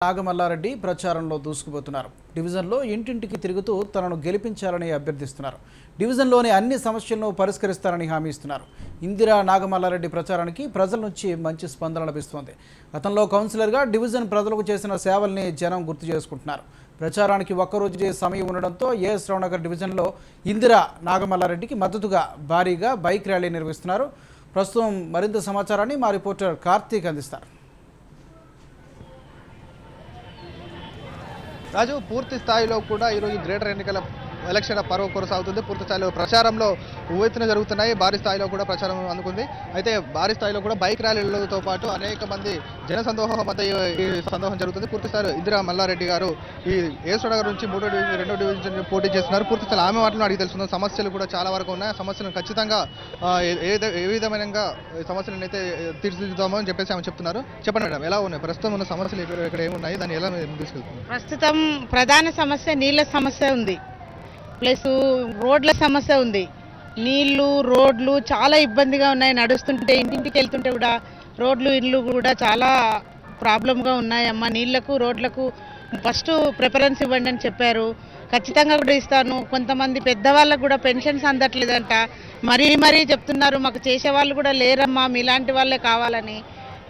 నాగమల్లారెడ్డి ప్రచారంలో దూసుకుపోతున్నారు. డివిజన్లో ఇంటింటికి తిరుగుతూ తనను గెలిపించాలని అభ్యర్థిస్తున్నారు. డివిజన్లోని అన్ని సమస్యలను పరిష్కరిస్తారని హామీ ఇస్తున్నారు. ఇందిరా నాగమల్లారెడ్డి ప్రచారానికి ప్రజల నుంచి మంచి స్పందన లభిస్తోంది. గతంలో కౌన్సిలర్గా డివిజన్ ప్రజలకు చేసిన సేవల్ని జనం గుర్తు చేసుకుంటున్నారు. ప్రచారానికి ఒక్కరోజు సమయం ఉండడంతో ఏఎస్ రావు నగర్ డివిజన్లో ఇందిరా నాగమల్లారెడ్డికి మద్దతుగా భారీగా బైక్ ర్యాలీ నిర్వహిస్తున్నారు. ప్రస్తుతం మరింత సమాచారాన్ని మా రిపోర్టర్ కార్తీక్ అందిస్తారు. రాజు పూర్తి స్థాయిలో కూడా ఈరోజు గ్రేటర్ ఎన్నికల ఎలక్షన్ పర్వం కొనసాగుతుంది. పూర్తి స్థాయిలో ప్రచారంలో ఉవ్వెత్తున జరుగుతున్నాయి. భారీ స్థాయిలో కూడా ప్రచారం అందుకుంది. అయితే భారీ స్థాయిలో కూడా బైక్ ర్యాలీలతో పాటు అనేక మంది జన సందోహం మధ్య ఈ సందోహం జరుగుతుంది. పూర్తి స్థాయిలో ఇందిరా మల్లారెడ్డి గారు ఈ ఏఎస్ రావు నగర్ నుంచి 2వ డివిజన్ పోటీ చేస్తున్నారు. పూర్తి స్థాయిలో ఆమె మాటలను అడిగి తెలుసుకున్న సమస్యలు కూడా చాలా వరకు ఉన్నాయి. ఆ సమస్యలను ఖచ్చితంగా ఏ విధమైన సమస్యలను అయితే తీర్చిదిద్దామని చెప్పేసి ఆమె చెప్తున్నారు. చెప్పండి మేడం, ఎలా ఉన్నాయి ప్రస్తుతం ఉన్న సమస్యలు ఇక్కడ ఏమున్నాయి, దాన్ని ఎలా తీసుకెళ్తున్నారు? ప్రస్తుతం ప్రధాన సమస్య నీళ్ళ సమస్య ఉంది, ప్లస్ రోడ్ల సమస్య ఉంది. నీళ్లు రోడ్లు చాలా ఇబ్బందిగా ఉన్నాయి. నడుస్తుంటే ఇంటింటికి వెళ్తుంటే కూడా రోడ్లు ఇళ్ళు కూడా చాలా ప్రాబ్లంగా ఉన్నాయమ్మా. నీళ్లకు రోడ్లకు ఫస్ట్ ప్రిఫరెన్స్ ఇవ్వండి అని చెప్పారు. ఖచ్చితంగా కూడా ఇస్తాను. కొంతమంది పెద్దవాళ్ళకు కూడా పెన్షన్స్ అందట్లేదంట. మరీ చెప్తున్నారు, మాకు చేసేవాళ్ళు కూడా లేరమ్మా, మీలాంటి వాళ్ళే కావాలని.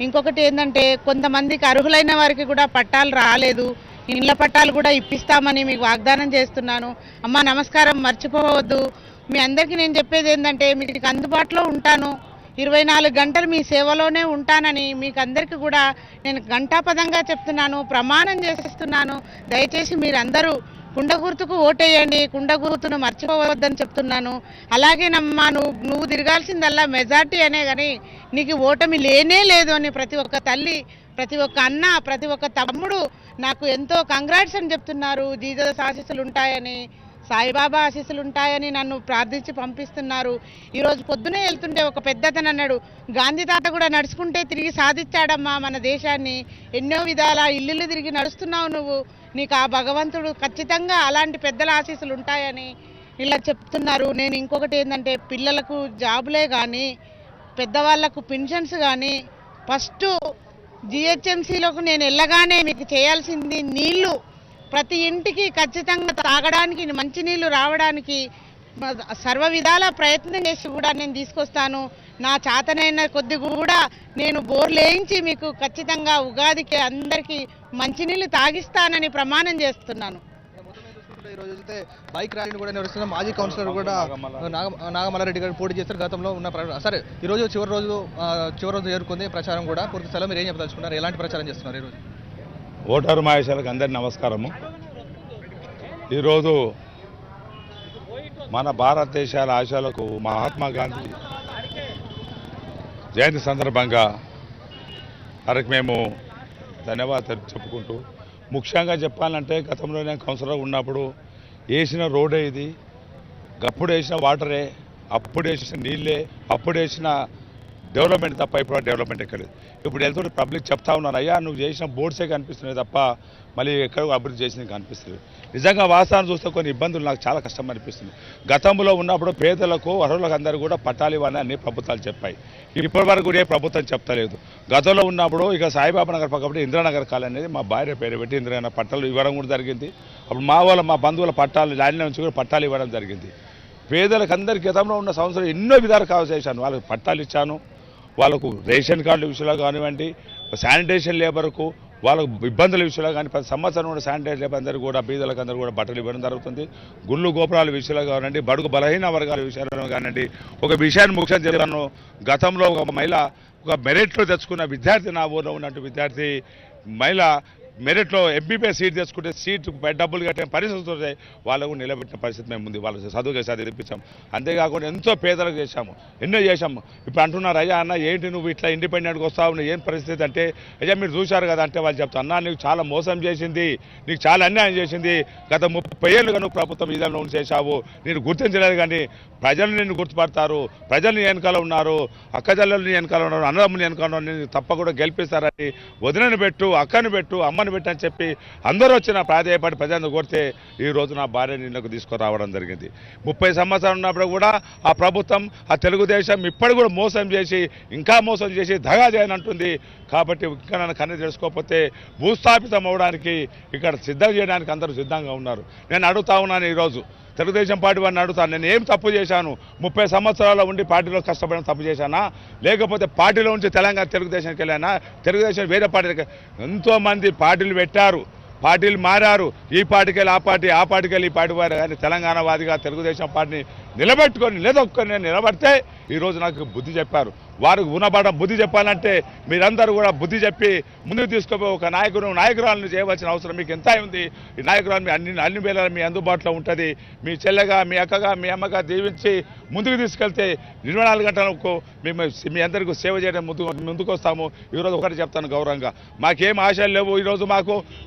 ఇంకొకటి ఏంటంటే కొంతమందికి అర్హులైన వారికి కూడా పట్టాలు రాలేదు. ఇళ్ల పట్టాలు కూడా ఇప్పిస్తామని మీకు వాగ్దానం చేస్తున్నాను. అమ్మ నమస్కారం, మర్చిపోవద్దు. మీ అందరికీ నేను చెప్పేది ఏంటంటే మీకు అందుబాటులో ఉంటాను, 24 గంటలు మీ సేవలోనే ఉంటానని మీకు అందరికీ కూడా నేను ఘంటాపదంగా చెప్తున్నాను, ప్రమాణం చేస్తున్నాను. దయచేసి మీరందరూ కుండ గుర్తుకు ఓటేయండి, కుండ గుర్తును మర్చిపోవద్దని చెప్తున్నాను. అలాగేనమ్మా, నువ్వు తిరగాల్సిందల్లా మెజార్టీ అనే కానీ నీకు ఓటమి లేనే లేదు అని ప్రతి ఒక్క తల్లి, ప్రతి ఒక్క అన్న, ప్రతి ఒక్క తమ్ముడు నాకు ఎంతో కంగ్రాట్స్ అని చెప్తున్నారు. జీసస్ ఆశీస్సులు ఉంటాయని, సాయిబాబా ఆశీస్సులు ఉంటాయని నన్ను ప్రార్థించి పంపిస్తున్నారు. ఈరోజు పొద్దునే వెళ్తుంటే ఒక పెద్దతను అన్నాడు, గాంధీ తాత కూడా నడుచుకుంటే తిరిగి సాధించాడమ్మా మన దేశాన్ని. ఎన్నో విధాల ఇల్లు తిరిగి నడుస్తున్నావు నువ్వు, నీకు ఆ భగవంతుడు ఖచ్చితంగా అలాంటి పెద్దల ఆశీస్సులు ఉంటాయని ఇలా చెప్తున్నారు. నేను ఇంకొకటి ఏంటంటే పిల్లలకు జాబులే కానీ పెద్దవాళ్లకు పెన్షన్స్ కానీ ఫస్ట్ జిహెచ్ఎంసీలోకి నేను వెళ్ళగానే మీకు చేయాల్సింది నీళ్లు, ప్రతి ఇంటికి ఖచ్చితంగా తాగడానికి మంచి నీళ్లు రావడానికి సర్వ విధాల ప్రయత్నం చేసి కూడా నేను తీసుకొస్తాను. నా చేతనైన కొద్ది కూడా నేను బోర్లు వేయించి మీకు ఖచ్చితంగా ఉగాదికి అందరికీ మంచినీళ్ళు తాగిస్తానని ప్రమాణం చేస్తున్నాను. ఈరోజు అయితే బైక్ ర్యాలీని కూడా నిర్వహిస్తున్న మాజీ కౌన్సిలర్ కూడా నాగమల్లారెడ్డి గారు పోటీ చేస్తారు. గతంలో ఉన్న సరే ఈరోజు చివరి రోజు చేరుకుంది ప్రచారం కూడా. పూర్తి స్థలం మీరు ఏం చెప్పదలుచుకున్నారు, ఎలాంటి ప్రచారం చేస్తున్నారు ఈరోజు? ఓటరు మహేశాలకు అందరికీ నమస్కారము. ఈరోజు మన భారతదేశాల ఆశలకు మహాత్మా గాంధీ జయంతి సందర్భంగా వారికి మేము ధన్యవాదాలు చెప్పుకుంటూ, ముఖ్యంగా చెప్పాలంటే గతంలో నేను కౌన్సిలర్ ఉన్నప్పుడు వేసిన రోడే ఇది, అప్పుడు వేసిన వాటరే, అప్పుడు వేసిన నీళ్ళే, అప్పుడు వేసిన డెవలప్మెంట్ తప్ప ఇప్పుడు డెవలప్మెంట్ ఎక్కలేదు. ఇప్పుడు వెళ్తుంటే పబ్లిక్ చెప్తా ఉన్నారు, అయ్యా నువ్వు చేసిన బోర్డ్సే కనిపిస్తున్నాయి తప్ప మళ్ళీ ఎక్కడ అభివృద్ధి చేసింది కనిపిస్తుంది. నిజంగా వాస్తవాన్ని చూస్తే కొన్ని ఇబ్బందులు నాకు చాలా కష్టం అనిపిస్తుంది. గతంలో ఉన్నప్పుడు పేదలకు అర్హులకు అందరూ కూడా పట్టాలు ఇవ్వని అన్ని ప్రభుత్వాలు చెప్పాయి. ఇప్పటి వరకు కూడా ఏ ప్రభుత్వం చెప్తలేదు. గతంలో ఉన్నప్పుడు ఇక సాయిబాబా నగర్ పక్కన ఇందిరానగర్ కాలనీ అనేది మా భార్య పేరు పెట్టి ఇందిరా పట్టాలు ఇవ్వడం కూడా జరిగింది. అప్పుడు మా బంధువుల పట్టాలు ల్యాండ్ నుంచి కూడా పట్టాలు ఇవ్వడం జరిగింది. పేదలకు అందరికీ గతంలో ఉన్న సంవత్సరం ఎన్నో విధాలు కావ చేశాను. వాళ్ళకి పట్టాలు ఇచ్చాను, వాళ్ళకు రేషన్ కార్డుల విషయంలో కానివ్వండి, శానిటేషన్ లేబర్కు వాళ్ళకు ఇబ్బందుల విషయంలో కానీ 10 సంవత్సరం కూడా శానిటైజ్ లేబర్ అందరూ కూడా బీదలకు అందరూ కూడా బట్టలు ఇవ్వడం జరుగుతుంది. గుళ్ళు గోపురాల విషయంలో కానివ్వండి, బడుగు బలహీన వర్గాల విషయంలో కానివ్వండి. ఒక విషయాన్ని ముఖ్యంగా చెప్పాను, గతంలో ఒక మహిళ ఒక మెరిట్లో తెచ్చుకున్న విద్యార్థి, నా ఊరిలో ఉన్నట్టు విద్యార్థి మహిళ మెరిట్లో ఎంబీబీఎస్ సీట్ తెచ్చుకుంటే సీటు డబ్బులు కట్టిన పరిస్థితులు ఉంటాయి. వాళ్ళకు నిలబెట్టిన పరిస్థితి మేము ఉంది. వాళ్ళు చదువు తెప్పించాము. అంతేకాకుండా ఎంతో పేదలకు చేశాము, ఎన్నో చేశాము. ఇప్పుడు అంటున్నారు, అయ్యా అన్న ఏంటి నువ్వు ఇట్లా ఇండిపెండెంట్గా వస్తావు, ఏం పరిస్థితి అంటే, అయ్యా మీరు చూశారు కదా అంటే వాళ్ళు చెప్తాను, అన్న నీకు చాలా మోసం చేసింది, నీకు చాలా అన్యాయం చేసింది, గత 30 ఏళ్ళుగా నువ్వు ప్రభుత్వం విధానంలో చేశావు, నేను గుర్తించలేదు కానీ ప్రజలు నిన్ను గుర్తుపడతారు, ప్రజలు నీ వెనకాల ఉన్నారు, అక్కజల్లలు నీ వెనకాల ఉన్నారు, అన్నదమ్ముని వెనకాల ఉన్నారు, నేను తప్పకుండా గెలిపిస్తారని వదినను పెట్టు, అక్కను పెట్టు, అమ్మని సంతకాన్ని పెట్టని చెప్పి అందరూ వచ్చిన ప్రాధాయపడి ప్రజలను కోరితే ఈ రోజు నా భార్యని నిన్నకు తీసుకురావడం జరిగింది. 30 సంవత్సరాలు ఉన్నప్పుడు కూడా ఆ ప్రభుత్వం ఆ తెలుగుదేశం ఇప్పటి కూడా మోసం చేసి ఇంకా మోసం చేసి దగా చేయనంటుంది. కాబట్టి ఇంకా నన్ను కన్ను తెలుసుకోకపోతే భూస్థాపితం అవ్వడానికి ఇక్కడ సిద్ధం చేయడానికి అందరూ సిద్ధంగా ఉన్నారు. నేను అడుగుతా ఉన్నాను, ఈరోజు తెలుగుదేశం పార్టీ వారిని అడుగుతాను, నేను ఏం తప్పు చేశాను? 30 సంవత్సరాల ఉండి పార్టీలో కష్టపడిన తప్పు చేశానా, లేకపోతే పార్టీలో ఉంచి తెలంగాణ తెలుగుదేశానికి వెళ్ళానా? తెలుగుదేశం వేరే పార్టీకి ఎంతోమంది పార్టీలు పెట్టారు, పార్టీలు మారారు. ఈ పార్టీకి వెళ్ళి ఆ పార్టీకి వెళ్ళి ఈ పార్టీ వారు. కానీ తెలంగాణ వాదిగా తెలుగుదేశం పార్టీని నిలబెట్టుకొని నేను నిలబడితే ఈరోజు నాకు బుద్ధి చెప్పారు. వారికి గుణపడడం బుద్ధి చెప్పాలంటే మీరందరూ కూడా బుద్ధి చెప్పి ముందుకు తీసుకుపోయి ఒక నాయకురాలను చేయవలసిన అవసరం మీకు ఎంత ఉంది. ఈ నాయకురాలు మీ అన్ని వేళ మీ అందుబాటులో ఉంటుంది. మీ చెల్లెగా, మీ అక్కగా, మీ అమ్మగా దీవించి ముందుకు తీసుకెళ్తే 24 గంటలకు మేము మీ అందరికీ సేవ చేయడం ముందుకు వస్తాము. ఈరోజు ఒకటి చెప్తాను గౌరవంగా, మాకేం ఆశలు లేవు. ఈరోజు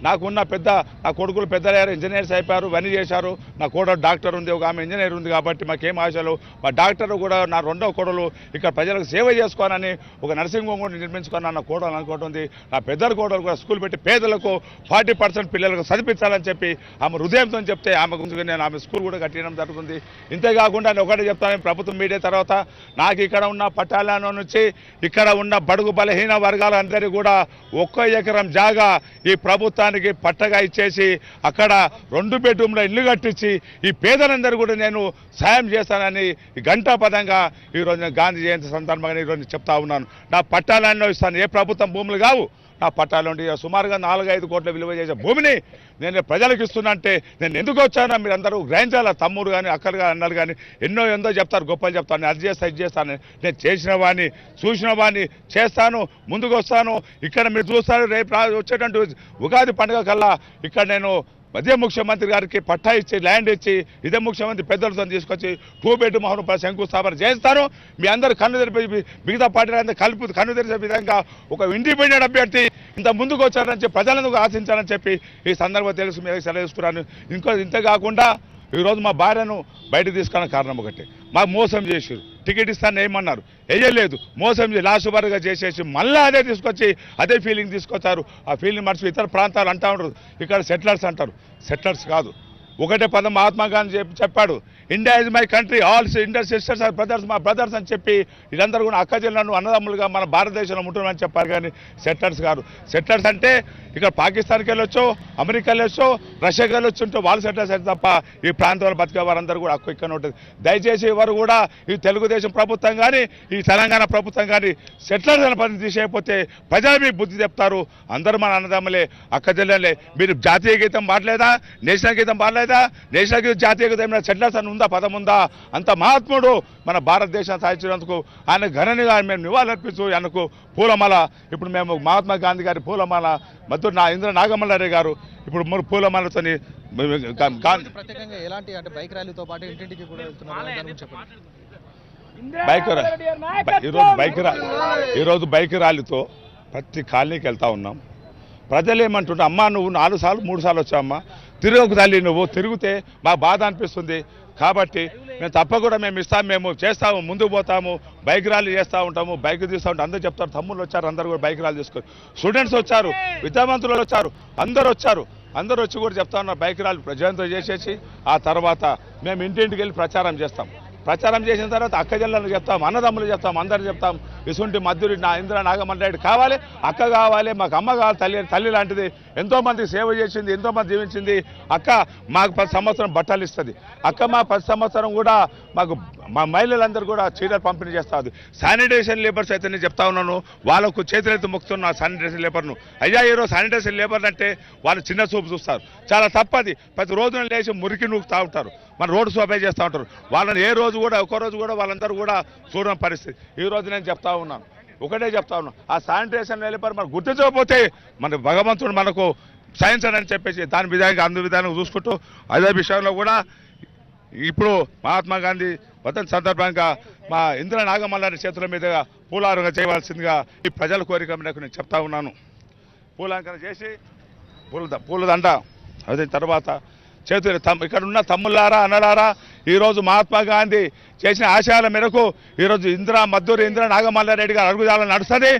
నాకున్న నా కొడుకులు పెద్దలయ్యారు, ఇంజనీర్స్ అయిపోయారు, ఇవన్నీ చేశారు. నా కోడలు డాక్టర్ ఉంది, ఒక ఆమె ఇంజనీర్ ఉంది. కాబట్టి మాకేం ఆశలు. మా డాక్టర్ కూడా నా రెండో కోడలు ఇక్కడ ప్రజలకు సేవ చేసుకోనని ఒక నర్సింగ్ హోమ్ కూడా నిర్మించుకొని నా కోడలు అనుకుంటుంది. నా పెద్దల కోడలు కూడా స్కూల్ పెట్టి పేదలకు 40% పిల్లలకు చదివించాలని చెప్పి ఆమె హృదయంతో చెప్తే ఆమె గురించి నేను ఆమె స్కూల్ కూడా కట్టడం జరుగుతుంది. ఇంతేకాకుండా నేను ఒకటి చెప్తాను, ప్రభుత్వం మీడియా తర్వాత నాకు ఇక్కడ ఉన్న పట్టాల నుంచి ఇక్కడ ఉన్న బడుగు బలహీన వర్గాలందరికీ కూడా 1 ఎకరం జాగా ఈ ప్రభుత్వానికి పట్టగా ఇచ్చేసి అక్కడ 2 బెడ్రూమ్ల ఇల్లు కట్టించి ఈ పేదలందరూ కూడా నేను సాయం చేస్తానని గంటాపదంగా ఈరోజు గాంధీ జయంతి సందర్భంగా ఈరోజు చెప్తా ఉన్నాను. నా పట్టాలన్నీ ఇస్తాను. ఏ ప్రభుత్వం భూములు కావు నా పట్టాలు ఉండి సుమారుగా 4-5 కోట్ల విలువ చేసే భూమిని నేను ప్రజలకు ఇస్తున్నా అంటే నేను ఎందుకు వచ్చానో మీరు అందరూ గ్రహించాలి. తమ్ముడు కానీ అక్కలు కానీ అన్నారు కానీ ఎంతో చెప్తారు, గొప్పలు చెప్తాను. అది చేస్తాను. నేను చేసిన వాడిని చూసిన వాడిని చేస్తాను, ముందుకు వస్తాను. ఇక్కడ మీరు చూస్తారు రేపు వచ్చేటువంటి ఉగాది పండుగ కల్లా ఇక్కడ నేను ఇదే ముఖ్యమంత్రి గారికి పట్టా ఇచ్చి ల్యాండ్ ఇచ్చి ఇదే ముఖ్యమంత్రి పెద్దలతో తీసుకొచ్చి 2 బెడ్రూమ్ హౌస్ శంకుస్థాపన చేస్తాను. మీ అందరూ కన్ను తెరిపి మిగతా పార్టీలందరూ కన్ను తెరిచే విధంగా ఒక ఇండిపెండెంట్ అభ్యర్థి ఇంత ముందుకు వచ్చారని చెప్పి ప్రజలందుకు ఆశించాలని చెప్పి ఈ సందర్భంగా తెలుసు మీరు సెలవుస్తున్నాను. ఇంతేకాకుండా ఈరోజు మా భార్యను బయటకు తీసుకున్న కారణం ఒకటి, మాకు మోసం చేసారు. టికెట్ ఇస్తాను ఏమన్నారు, వేయలేదు. మోసం చేసి లాస్ట్ వరగా చేసేసి మళ్ళీ అదే తీసుకొచ్చి అదే ఫీలింగ్ తీసుకొచ్చారు. ఆ ఫీలింగ్ మర్చిపోయి ఇతర ప్రాంతాలు అంటూ ఉంటారు, ఇక్కడ సెటిలర్స్ అంటారు. సెటిలర్స్ కాదు, ఒకటే పదం మహాత్మా గాంధీ చెప్పాడు, India is my country, all Indian sisters are brothers, మా బ్రదర్స్ అని చెప్పి వీళ్ళందరూ కూడా అక్క చెల్లెలను అన్నదమ్ములుగా మన భారతదేశంలో ఉంటున్నామని చెప్పారు. కానీ సెటిలర్స్ కాదు. సెటిలర్స్ అంటే ఇక్కడ పాకిస్తాన్కి వెళ్ళొచ్చు, అమెరికా వెళ్ళొచ్చు, రష్యాకి వెళ్ళొచ్చు ఉంటే వాళ్ళు సెటిలర్స్ అయితే తప్ప ఈ ప్రాంతంలో బతికే వారందరూ కూడా హక్కు ఇక్కడ ఉంటుంది. దయచేసి ఎవరు కూడా ఈ తెలుగుదేశం ప్రభుత్వం కానీ ఈ తెలంగాణ ప్రభుత్వం కానీ సెటిలర్స్ అనే పని తీసేయకపోతే ప్రజలు మీకు బుద్ధి చెప్తారు. అందరూ మన అన్నదమ్ములే, అక్క చెల్లెలే. మీరు జాతీయ గీతం పాడలేదా, నేషనల్ గీతం పాడలేదా? నేషనల్ గీతం జాతీయ గీతం సెటిలర్స్ అని ఉందా, పదం ఉందా? అంత మహాత్ముడు మన భారతదేశం సాధించినందుకు ఆయన ఘనంగా మేము నివాళులర్పించు. ఆయనకు పూలమాల, ఇప్పుడు మేము మహాత్మా గాంధీ గారి పూలమాల ఇంద్ర నాగమల్లారెడ్డి గారు ఇప్పుడు పూలమాలతో ప్రత్యేకంగా ఎలాంటి అంటే బైక్ ర్యాలీతో పాటు ఇంటింటికి కూడా వెళ్తున్నారు. ఈరోజు బైక్ ర్యాలీతో ప్రతి కాలనీకి వెళ్తా ఉన్నాం. ప్రజలు ఏమంటుంటే, అమ్మా నువ్వు 4 సార్లు 3 సార్లు వచ్చావమ్మా, తిరగకు తల్లి, నువ్వు తిరిగితే మాకు బాధ అనిపిస్తుంది. కాబట్టి మేము తప్పకుండా మేము చేస్తాము, ముందుకు పోతాము, బైక్ ర్యాలీ చేస్తూ ఉంటాము, బైక్ తీస్తూ ఉంటాం. అందరూ చెప్తారు, తమ్ముళ్ళు వచ్చారు, అందరూ కూడా బైక్ ర్యాలీ తీసుకొని, స్టూడెంట్స్ వచ్చారు, విద్యావంతులు వచ్చారు, అందరూ వచ్చి కూడా చెప్తా ఉన్నారు బైక్ ర్యాలీ ప్రజలతో చేసేసి ఆ తర్వాత మేము ఇంటింటికి వెళ్ళి ప్రచారం చేస్తాం. ప్రచారం చేసిన తర్వాత అక్క చెల్లెలను చెప్తాం, అన్నదమ్ములు చెప్తాం, అందరూ చెప్తాం. ఇసుంటి మధ్యుడి ఇంద్ర నాగమల్లారెడ్డి కావాలి, అక్క కావాలి, మాకు అమ్మ కావాలి, తల్లి లాంటిది. ఎంతోమంది సేవ చేసింది, ఎంతోమంది జీవించింది. అక్క మాకు 10 సంవత్సరం బట్టలు ఇస్తుంది. అక్క మా 10 సంవత్సరం కూడా మాకు మా మహిళలందరూ కూడా చీరలు పంపిణీ చేస్తుంది. శానిటేషన్ లేబర్స్ అయితే నేను చెప్తా ఉన్నాను, వాళ్ళకు చేతులెత్తి మొక్కుతున్న శానిటేషన్ లేబర్ను. అయ్యా ఈరోజు శానిటేషన్ లేబర్ అంటే వాళ్ళు చిన్న చూపు చూస్తారు, చాలా తప్పది. ప్రతి రోజున లేచి మురికి నూకుతూ ఉంటారు, మన రోడ్డు సోపే చేస్తూ ఉంటారు. వాళ్ళని ఒక్క రోజు కూడా వాళ్ళందరూ కూడా చూడడం పరిస్థితి. ఈ రోజు నేను చెప్తా ఉన్నాను, ఒకటే చెప్తా ఉన్నాను, ఆ శానిటేషన్ లేబర్ మనం గుర్తించకపోతే మన భగవంతుడు మనకు సహించడని చెప్పేసి దాని విధంగా అందు విధానం చూసుకుంటూ అదే విషయంలో కూడా ఇప్పుడు మహాత్మా గాంధీ వర్ధంతి సందర్భంగా మా ఇంద్ర నాగమల్లారెడ్డి చేతుల మీదుగా పూలారంగా చేయవలసిందిగా ఈ ప్రజల కోరిక మేరకు నేను చెప్తా ఉన్నాను. పూలాంకరణ చేసి పూలదండ అదే తర్వాత చేతులు ఇక్కడ ఉన్న తమ్ముళ్ళారా అన్నలారా ఈరోజు మహాత్మా గాంధీ చేసిన ఆశయాల మేరకు ఈరోజు మద్దూరు ఇందిరా నాగమల్లారెడ్డి గారు అడుగుదాలని నడుస్తుంది.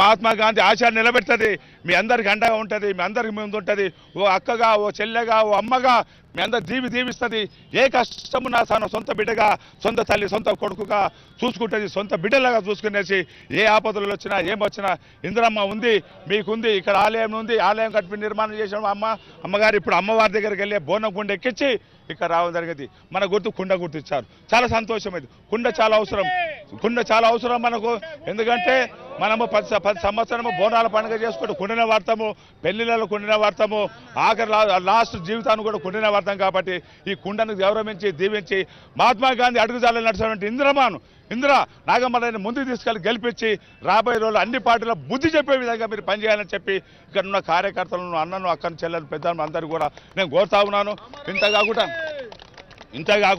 మహాత్మా గాంధీ ఆశయాన్ని నిలబెడుతుంది. మీ అందరికి అండగా ఉంటుంది, మీ అందరికి ముందు ఉంటుంది. ఓ అక్కగా, ఓ చెల్లెగా, ఓ అమ్మగా మీ అందరు దీవిస్తుంది. ఏ కష్టమున్నా సొంత బిడ్డగా, సొంత తల్లి, సొంత కొడుకుగా చూసుకుంటుంది. సొంత బిడ్డలాగా చూసుకునేసి ఏ ఆపదలు వచ్చినా ఏమొచ్చినా ఇందిరమ్మ ఉంది, మీకుంది. ఇక్కడ ఆలయం ఉంది, ఆలయం కట్టి నిర్మాణం చేసిన అమ్మగారు ఇప్పుడు అమ్మవారి దగ్గరికి వెళ్ళి బోనం కుండ ఎక్కించి ఇక్కడ రావడం జరిగింది. మన కుండ గుర్తు ఇచ్చారు. చాలా సంతోషమైంది. కుండ చాలా అవసరం మనకు. ఎందుకంటే మనము 10 సంవత్సరము బోనాల పండుగ చేసుకుంటూ కుండనే వాడతాము, పెళ్లిళ్ళలో కుండనే వాడతాము, ఆఖరి లాస్ట్ జీవితాన్ని కూడా కుండనే వాడతాం. కాబట్టి ఈ కుండను గౌరవించి దీవించి మహాత్మా గాంధీ అడుగుజాడలు నడిచినటువంటి ఇందిరా నాగమల్లారెడ్డిని ముందుకు తీసుకెళ్లి గెలిపించి రాబోయే రోజులు అన్ని పార్టీల బుద్ధి చెప్పే విధంగా మీరు పనిచేయాలని చెప్పి ఇక్కడ ఉన్న కార్యకర్తలను, అన్నను, అక్కను, చెల్లెలు, పెద్దలను అందరూ కూడా నేను కోరుతా ఉన్నాను. ఇంతగా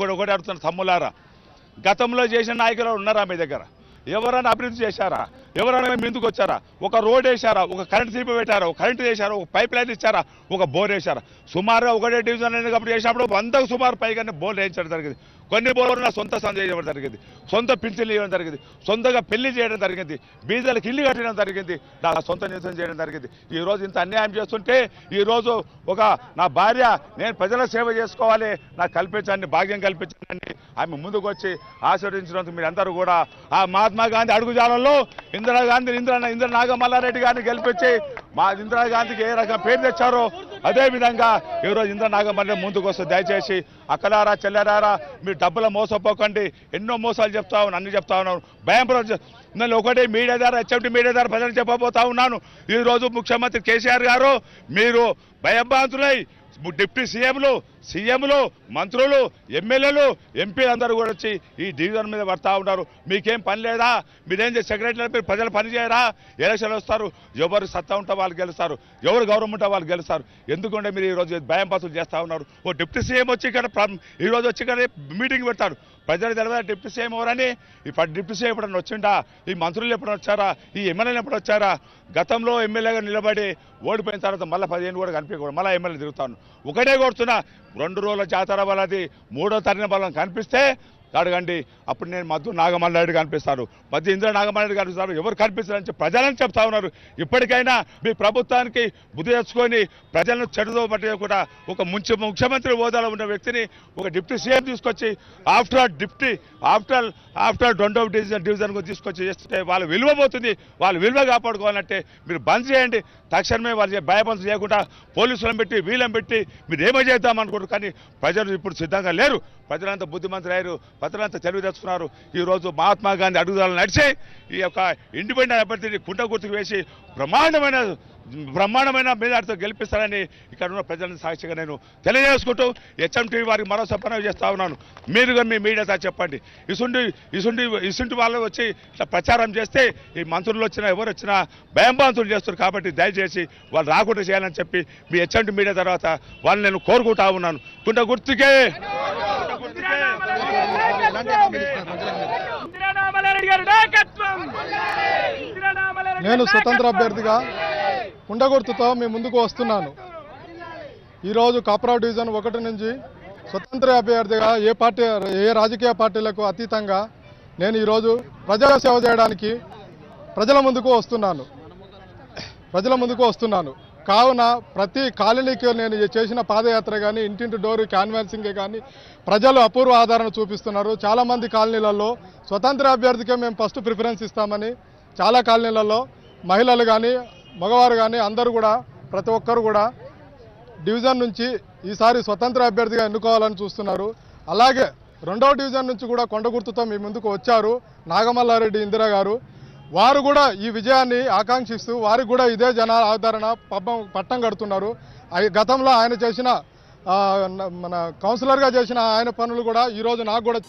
కూడా ఒకటి అడుగుతున్న తమ్ములారా, గతంలో చేసిన నాయకులు ఉన్నారా మీ దగ్గర? ఎవరైనా అభివృద్ధి చేశారా? ఎవరైనా ముందుకు వచ్చారా? ఒక రోడ్ వేశారా? ఒక కరెంట్ తీపి పెట్టారా? ఒక కరెంట్ చేశారా? ఒక పైప్ లైన్ ఇచ్చారా? ఒక బోర్ వేశారా? సుమారుగా ఒకటే డివిజన్ కాబట్టి చేసినప్పుడు 100కు సుమారు పైగానే బోర్లు వేయించడం జరిగింది. కొన్ని బోర్లు సొంత సందేహం చేయడం జరిగింది, సొంత పింఛన్లు ఇవ్వడం జరిగింది, సొంతగా పెళ్లి చేయడం జరిగింది, బీదలకు ఇల్లు కట్టడం జరిగింది, నా సొంత నివసం చేయడం జరిగింది. ఈరోజు ఇంత అన్యాయం చేస్తుంటే ఈరోజు నా భార్య నేను ప్రజల సేవ చేసుకోవాలి, నాకు కల్పించండి, భాగ్యం కల్పించండి ఆమె ముందుకు వచ్చి ఆశీర్వదించినందుకు మీరు అందరూ కూడా ఆ మహాత్మా గాంధీ అడుగుజాడల్లో ఇందిరా నాగమల్లారెడ్డి గారిని గెలిపించి మా ఇందిరాగాంధీకి ఏ రకం పేరు తెచ్చారో అదేవిధంగా ఈరోజు ఇందిరా నాగమల్లారెడ్డి ముందుకు వస్తే దయచేసి అక్కలారా, చెల్లెరారా, మీరు డబ్బుల మోసపోకండి. ఎన్నో మోసాలు చెప్తా ఉన్నాను, అన్ని చెప్తా ఉన్నాను. భయం నేను ఒకటే మీడియా ద్వారా, హెచ్ఎంటీ మీడియా ద్వారా ప్రజలు చెప్పబోతా ఉన్నాను. ఈరోజు ముఖ్యమంత్రి కేసీఆర్ గారు మీరు భయభ్రాంతులై డిప్యూటీ సీఎంలు, మంత్రులు, ఎమ్మెల్యేలు, ఎంపీలు అందరూ కూడా వచ్చి ఈ డివిజన్ మీద పడతా ఉన్నారు. మీకేం పని లేదా? మీరేం సెక్రటరీ మీరు ప్రజలు పని చేయరా? ఎలక్షన్లు వస్తారు, ఎవరు సత్తా ఉంటే వాళ్ళు గెలుస్తారు, ఎవరు గౌరవం ఉంటే వాళ్ళు గెలుస్తారు. ఎందుకంటే మీరు ఈరోజు భయం పాత్రలు చేస్తూ ఉన్నారు. ఓ డిప్యూటీ సీఎం వచ్చి ఈరోజు వచ్చి ఇక్కడ మీటింగ్ పెడతారు. ప్రజలు తెలియదా డిప్యూటీ సీఎం ఎవరని? ఈ డిప్యూటీ సీఎం ఎప్పుడన్నా వచ్చిండా? ఈ మంత్రులు ఎప్పుడు వచ్చారా? ఈ ఎమ్మెల్యేలు ఎప్పుడు వచ్చారా? గతంలో ఎమ్మెల్యేగా నిలబడి ఓడిపోయిన తర్వాత మళ్ళీ 15 కూడా కనిపించకూడదు, మళ్ళీ ఎమ్మెల్యే తిరుగుతాను. ఒకటే కొడుతున్నా, 2 రోజుల జాతర వాళ్ళది, 3వ తరగతి వాళ్ళని కనిపిస్తే అడగండి. అప్పుడు నేను మద్దూరు నాగమల్లారెడ్డి కనిపిస్తారు, ఇందిరా నాగమల్లారెడ్డి కనిపిస్తారు. ఎవరు కనిపిస్తారని చెప్పి ప్రజలని చెప్తా ఉన్నారు. ఇప్పటికైనా మీ ప్రభుత్వానికి బుద్ధి తెచ్చుకొని ప్రజలను చెడుదో పట్టకుండా ఒక ముఖ్యమంత్రి హోదాలో ఉన్న వ్యక్తిని ఒక డిప్యూటీ సీఎం తీసుకొచ్చి ఆఫ్టర్ 2వ డివిజన్కు తీసుకొచ్చి చేస్తుంటే వాళ్ళ విలువ పోతుంది. వాళ్ళ విలువ కాపాడుకోవాలంటే మీరు బంద్ చేయండి. తక్షణమే వాళ్ళు భయపంచు చేయకుండా పోలీసులను పెట్టి వీళ్ళని పెట్టి మీరు ఏమో చేద్దాం అనుకుంటారు. కానీ ప్రజలు ఇప్పుడు సిద్ధంగా లేరు. ప్రజలంతా బుద్ధిమంతులు అయ్యారు, ప్రజలంతా తెలివి తెచ్చుకున్నారు. ఈరోజు మహాత్మా గాంధీ అడుగుదల నడిచి ఈ యొక్క ఇండిపెండెంట్ అభ్యర్థిని కుంట గుర్తుకు వేసి బ్రహ్మాండమైన మేధాడితో గెలిపిస్తారని ఇక్కడ ఉన్న ప్రజలను సాక్షిగా నేను తెలియజేసుకుంటూ హెచ్ఎంటీ వారికి మరోసారి పని చేస్తా ఉన్నాను. మీరు మీ మీడియాతో చెప్పండి, ఇసుంటి వాళ్ళు వచ్చి ఇట్లా ప్రచారం చేస్తే ఈ మంత్రులు వచ్చినా ఎవరు వచ్చినా భయంబాంతులు చేస్తారు. కాబట్టి దయచేసి వాళ్ళు రాకుండా చేయాలని చెప్పి మీ హెచ్ఎంటీ మీడియా తర్వాత వాళ్ళు నేను కోరుకుంటా ఉన్నాను. కుంట గుర్తుకే నేను స్వతంత్ర అభ్యర్థిగా కుండగుర్తుతో మీ ముందుకు వస్తున్నాను. ఈరోజు కాపురావు డివిజన్ 1 నుంచి స్వతంత్ర అభ్యర్థిగా ఏ రాజకీయ పార్టీలకు అతీతంగా నేను ఈరోజు ప్రజా సేవ చేయడానికి ప్రజల ముందుకు వస్తున్నాను. కావున ప్రతి కాలనీకి నేను చేసిన పాదయాత్ర కానీ, ఇంటింటి డోరు క్యాన్వాసింగే కానీ ప్రజలు అపూర్వ ఆదరణ చూపిస్తున్నారు. చాలామంది కాలనీలలో స్వతంత్ర అభ్యర్థికే మేము ఫస్ట్ ప్రిఫరెన్స్ ఇస్తామని చాలా కాలనీలలో మహిళలు కానీ మగవారు కానీ అందరూ కూడా ప్రతి ఒక్కరు కూడా డివిజన్ నుంచి ఈసారి స్వతంత్ర అభ్యర్థిగా ఎన్నుకోవాలని చూస్తున్నారు. అలాగే 2వ డివిజన్ నుంచి కూడా కొండగుర్తుతో మీ ముందుకు వచ్చారు నాగమల్లారెడ్డి ఇందిరా గారు. వారు కూడా ఈ విజయాన్ని ఆకాంక్షిస్తూ వారికి కూడా ఇదే జనాల ఆదరణ పట్టం కడుతున్నారు. గతంలో ఆయన చేసిన మన కౌన్సిలర్గా చేసిన ఆయన పనులు కూడా ఈరోజు నాకు కూడా